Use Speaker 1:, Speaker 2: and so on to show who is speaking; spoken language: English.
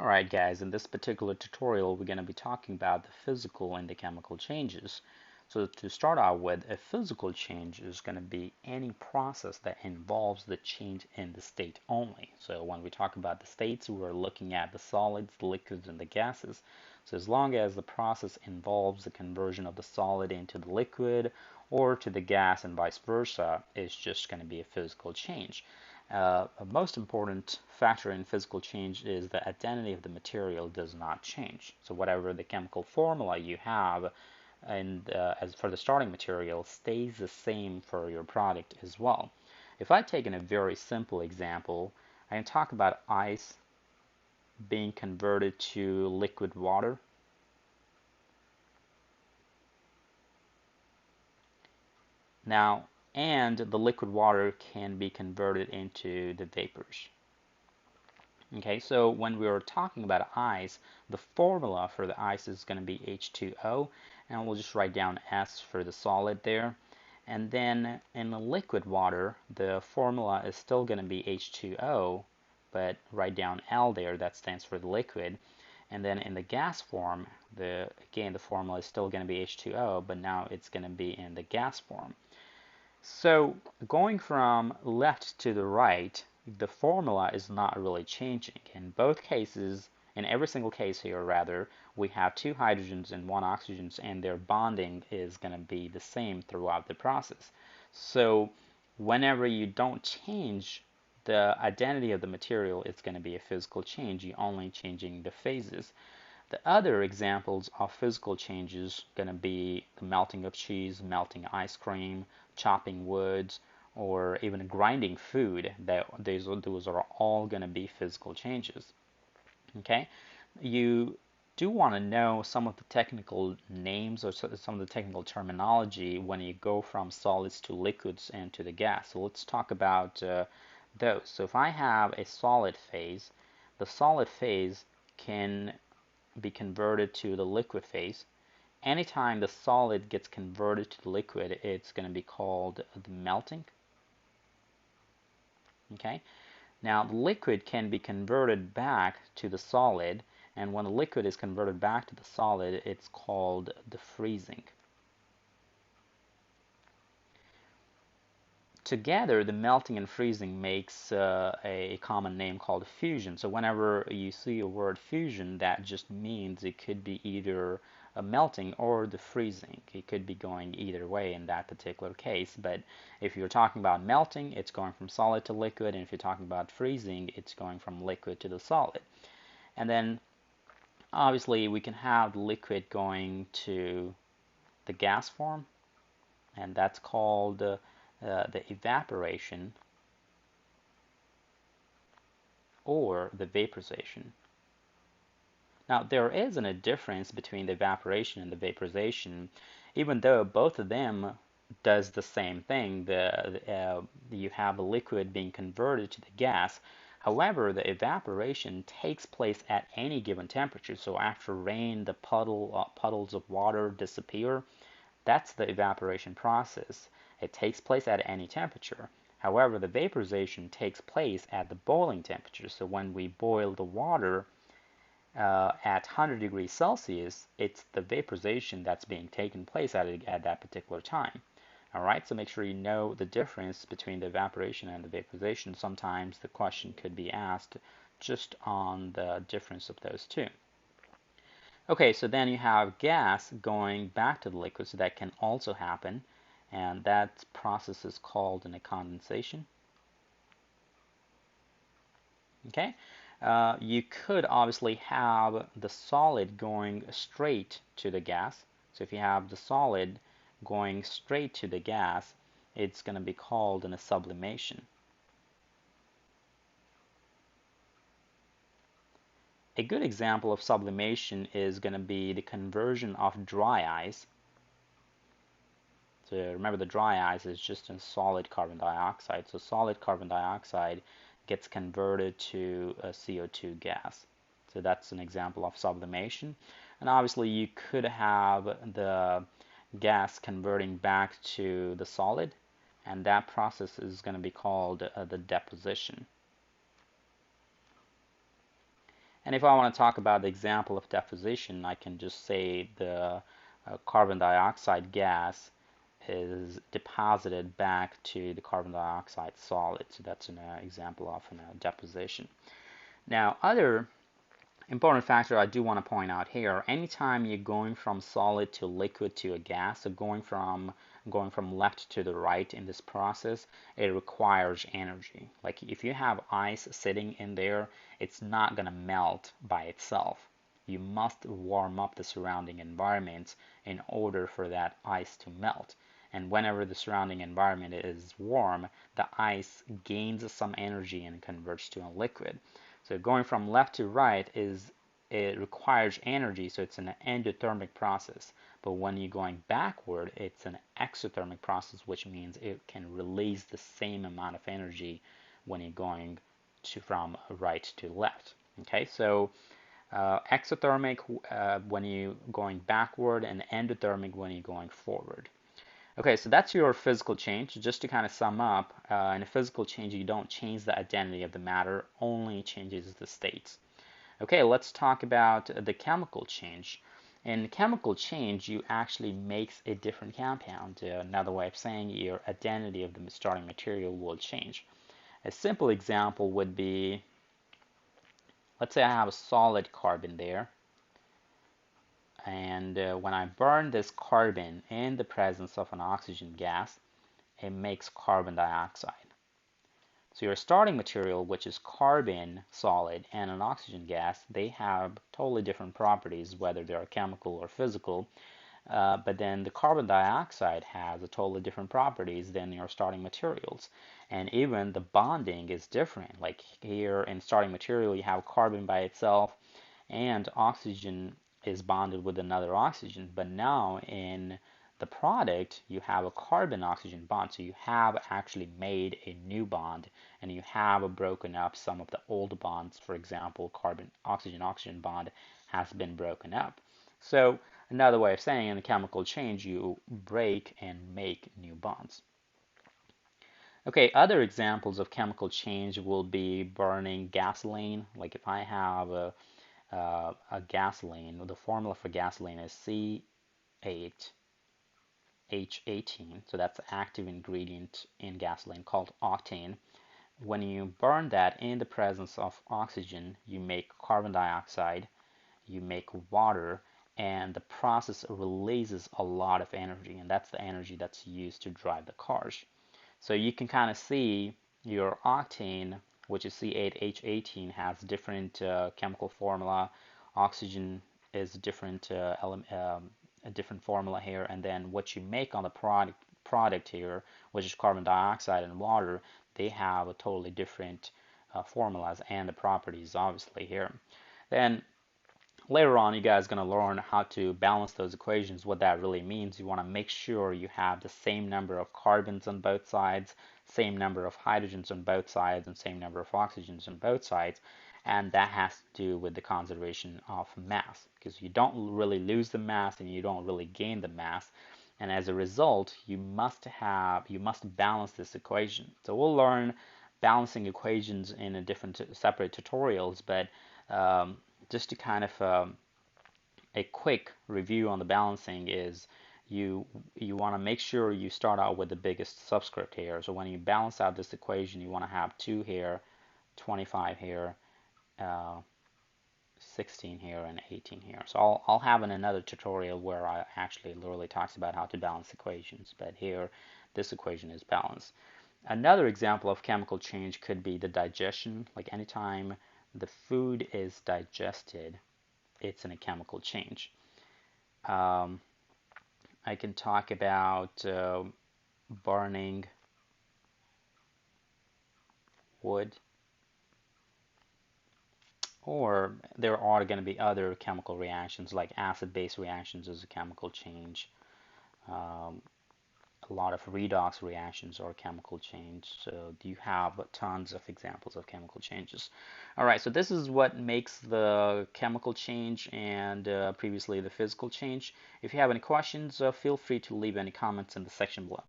Speaker 1: Alright guys, in this particular tutorial we're going to be talking about the physical and the chemical changes. So to start out with, a physical change is going to be any process that involves the change in the state only. So when we talk about the states, we're looking at the solids, the liquids, and the gases. So as long as the process involves the conversion of the solid into the liquid or to the gas and vice versa, it's just going to be a physical change. A most important factor in physical change is the identity of the material does not change. So whatever the chemical formula you have and as for the starting material stays the same for your product as well. If I take in a very simple example, I can talk about ice being converted to liquid water. Now, and the liquid water can be converted into the vapors. Okay, so when we were talking about ice, the formula for the ice is going to be H2O, and we'll just write down S for the solid there. And then in the liquid water, the formula is still going to be H2O, but write down L there, that stands for the liquid. And then in the gas form, again, the formula is still going to be H2O, but now it's going to be in the gas form. So going from left to the right, the formula is not really changing. In both cases, in every single case here rather, we have two hydrogens and one oxygen, and their bonding is going to be the same throughout the process. So whenever you don't change the identity of the material, it's going to be a physical change. You're only changing the phases. The other examples of physical changes going to be the melting of cheese, melting ice cream, chopping woods, or even grinding food. Those are all going to be physical changes. Okay, you do want to know some of the technical names or some of the technical terminology when you go from solids to liquids and to the gas. So let's talk about those. So if I have a solid phase, the solid phase can be converted to the liquid phase. Anytime the solid gets converted to the liquid, it's going to be called the melting. Okay. Now, the liquid can be converted back to the solid, and when the liquid is converted back to the solid, it's called the freezing. Together, the melting and freezing makes a common name called fusion. So whenever you see a word fusion, that just means it could be either a melting or the freezing. It could be going either way in that particular case. But if you're talking about melting, it's going from solid to liquid, and if you're talking about freezing, it's going from liquid to the solid. And then obviously we can have liquid going to the gas form, and that's called the evaporation or the vaporization. Now, there isn't a difference between the evaporation and the vaporization, even though both of them does the same thing. You have a liquid being converted to the gas. However, the evaporation takes place at any given temperature. So after rain, the puddles of water disappear. That's the evaporation process. It takes place at any temperature. However, the vaporization takes place at the boiling temperature. So when we boil the water at 100 degrees Celsius, it's the vaporization that's being taken place at that particular time. All right, so make sure you know the difference between the evaporation and the vaporization. Sometimes the question could be asked just on the difference of those two. Okay, so then you have gas going back to the liquid, so that can also happen, and that process is called a condensation. Okay, you could obviously have the solid going straight to the gas. So if you have the solid going straight to the gas, it's going to be called a sublimation. A good example of sublimation is going to be the conversion of dry ice. So remember, the dry ice is just a solid carbon dioxide. So solid carbon dioxide gets converted to a CO2 gas. So that's an example of sublimation. And obviously you could have the gas converting back to the solid, and that process is going to be called the deposition. And if I want to talk about the example of deposition, I can just say the carbon dioxide gas is deposited back to the carbon dioxide solid. So that's an example of a deposition. Now, other important factor I do want to point out here, anytime you're going from solid to liquid to a gas, so going from left to the right in this process, it requires energy. Like if you have ice sitting in there, it's not going to melt by itself. You must warm up the surrounding environment in order for that ice to melt. And whenever the surrounding environment is warm, the ice gains some energy and converts to a liquid. So going from left to right it requires energy, so it's an endothermic process. But when you're going backward, it's an exothermic process, which means it can release the same amount of energy when you're going from right to left. Okay, so exothermic when you're going backward, and endothermic when you're going forward. Okay, so that's your physical change. Just to kind of sum up, in a physical change, you don't change the identity of the matter, only changes the states. Okay, let's talk about the chemical change. In chemical change, you actually makes a different compound. Another way of saying your identity of the starting material will change. A simple example would be, let's say I have a solid carbon there. And when I burn this carbon in the presence of an oxygen gas, it makes carbon dioxide. So your starting material, which is carbon solid and an oxygen gas, they have totally different properties, whether they are chemical or physical. But then the carbon dioxide has a totally different properties than your starting materials. And even the bonding is different. Like here in starting material, you have carbon by itself and oxygen is bonded with another oxygen. But now in the product, you have a carbon-oxygen bond. So you have actually made a new bond and you have broken up some of the old bonds. For example, carbon-oxygen-oxygen bond has been broken up. So another way of saying in a chemical change, you break and make new bonds. Okay, other examples of chemical change will be burning gasoline. Like if I have a gasoline, the formula for gasoline is C8H18. So that's the active ingredient in gasoline called octane. When you burn that in the presence of oxygen, you make carbon dioxide, you make water, and the process releases a lot of energy, and that's the energy that's used to drive the cars. So you can kind of see your octane, which is C8H18, has different chemical formula. Oxygen is different a different formula here, and then what you make on the product here, which is carbon dioxide and water, they have a totally different formulas and the properties obviously here. Then later on, you guys are going to learn how to balance those equations, what that really means. You want to make sure you have the same number of carbons on both sides, same number of hydrogens on both sides, and same number of oxygens on both sides. And that has to do with the conservation of mass, because you don't really lose the mass and you don't really gain the mass. And as a result, you must balance this equation. So we'll learn balancing equations in a different separate tutorials, but just to kind of a quick review on the balancing is you want to make sure you start out with the biggest subscript here. So when you balance out this equation, you want to have 2 here, 25 here, 16 here, and 18 here. So I'll have in another tutorial where I actually literally talks about how to balance equations, but here this equation is balanced. Another example of chemical change could be the digestion. Like anytime the food is digested, it's in a chemical change. I can talk about burning wood, or there are going to be other chemical reactions like acid-base reactions as a chemical change. A lot of redox reactions are chemical change. So you have tons of examples of chemical changes. All right, so this is what makes the chemical change and previously the physical change. If you have any questions, feel free to leave any comments in the section below.